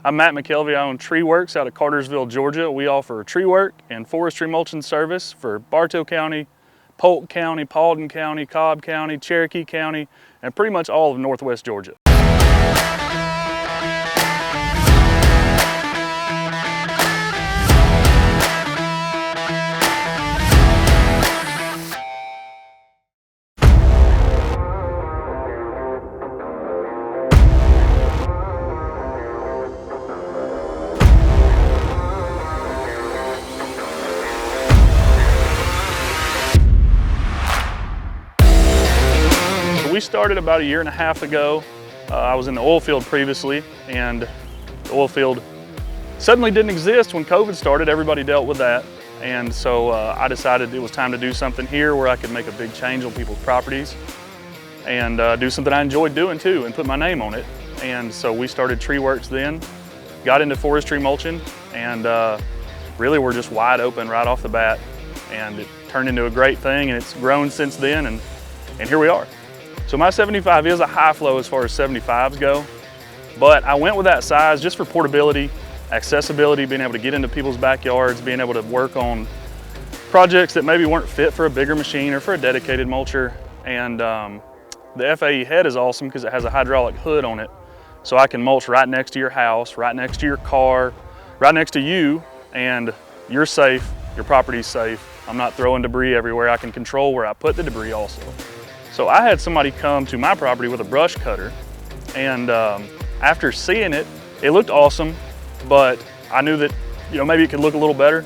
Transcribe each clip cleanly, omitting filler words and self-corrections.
I'm Matt McElvey. I own Treeworx out of Cartersville, Georgia. We offer tree work and forestry mulching service for Bartow County, Polk County, Paulding County, Cobb County, Cherokee County, and pretty much all of Northwest Georgia. We started about a year and a half ago. I was in the oil field previously, and the oil field suddenly didn't exist when COVID started. Everybody dealt with that. And so I decided it was time to do something here where I could make a big change on people's properties and do something I enjoyed doing too and put my name on it. And so we started Treeworx then, got into forestry mulching, and really we're just wide open right off the bat. And it turned into a great thing, and it's grown since then, and here we are. So my 75 is a high flow as far as 75s go, but I went with that size just for portability, accessibility, being able to get into people's backyards, being able to work on projects that maybe weren't fit for a bigger machine or for a dedicated mulcher. And the FAE head is awesome because it has a hydraulic hood on it. So I can mulch right next to your house, right next to your car, right next to you, and you're safe, your property's safe. I'm not throwing debris everywhere. I can control where I put the debris also. So I had somebody come to my property with a brush cutter, and after seeing it, it looked awesome, but I knew that maybe it could look a little better.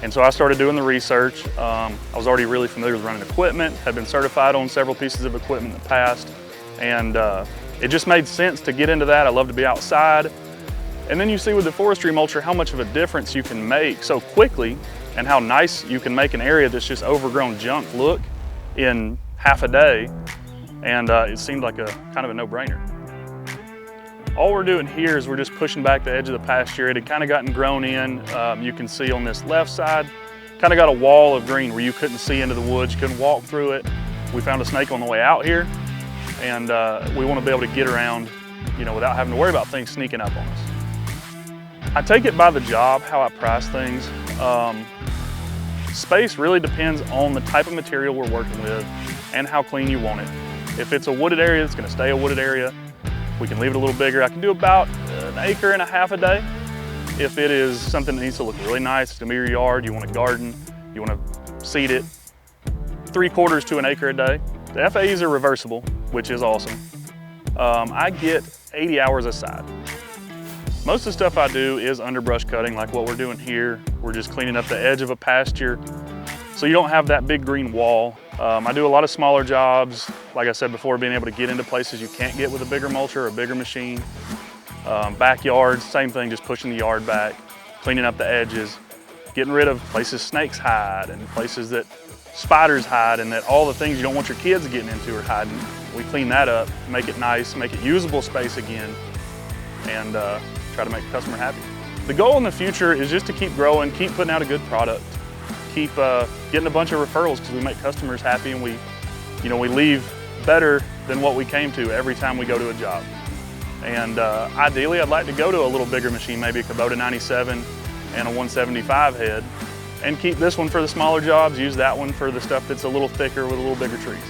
And so I started doing the research. I was already really familiar with running equipment, had been certified on several pieces of equipment in the past, and it just made sense to get into that. I love to be outside. And then you see with the forestry mulcher how much of a difference you can make so quickly, and how nice you can make an area that's just overgrown junk look in half a day, and it seemed like a kind of a no-brainer. All we're doing here is we're just pushing back the edge of the pasture. It had kind of gotten grown in. You can see on this left side, kind of got a wall of green where you couldn't see into the woods, you couldn't walk through it. We found a snake on the way out here, and we want to be able to get around, without having to worry about things sneaking up on us. I take it by the job, how I price things. Space really depends on the type of material we're working with and how clean you want it. If it's a wooded area, it's gonna stay a wooded area. We can leave it a little bigger. I can do about 1.5 acres a day. If it is something that needs to look really nice, it's gonna be your yard, you want to garden, you want to seed it, 3/4 to 1 acre a day. The FAEs are reversible, which is awesome. I get 80 hours a side. Most of the stuff I do is underbrush cutting, like what we're doing here. We're just cleaning up the edge of a pasture so you don't have that big green wall. I do a lot of smaller jobs. Like I said before, being able to get into places you can't get with a bigger mulcher or a bigger machine. Backyards, same thing, just pushing the yard back, cleaning up the edges, getting rid of places snakes hide and places that spiders hide, and that all the things you don't want your kids getting into are hiding. We clean that up, make it nice, make it usable space again, and try to make the customer happy. The goal in the future is just to keep growing, keep putting out a good product, keep getting a bunch of referrals, because we make customers happy, and we leave better than what we came to every time we go to a job. And ideally, I'd like to go to a little bigger machine, maybe a Kubota 97 and a 175 head, and keep this one for the smaller jobs, use that one for the stuff that's a little thicker with a little bigger trees.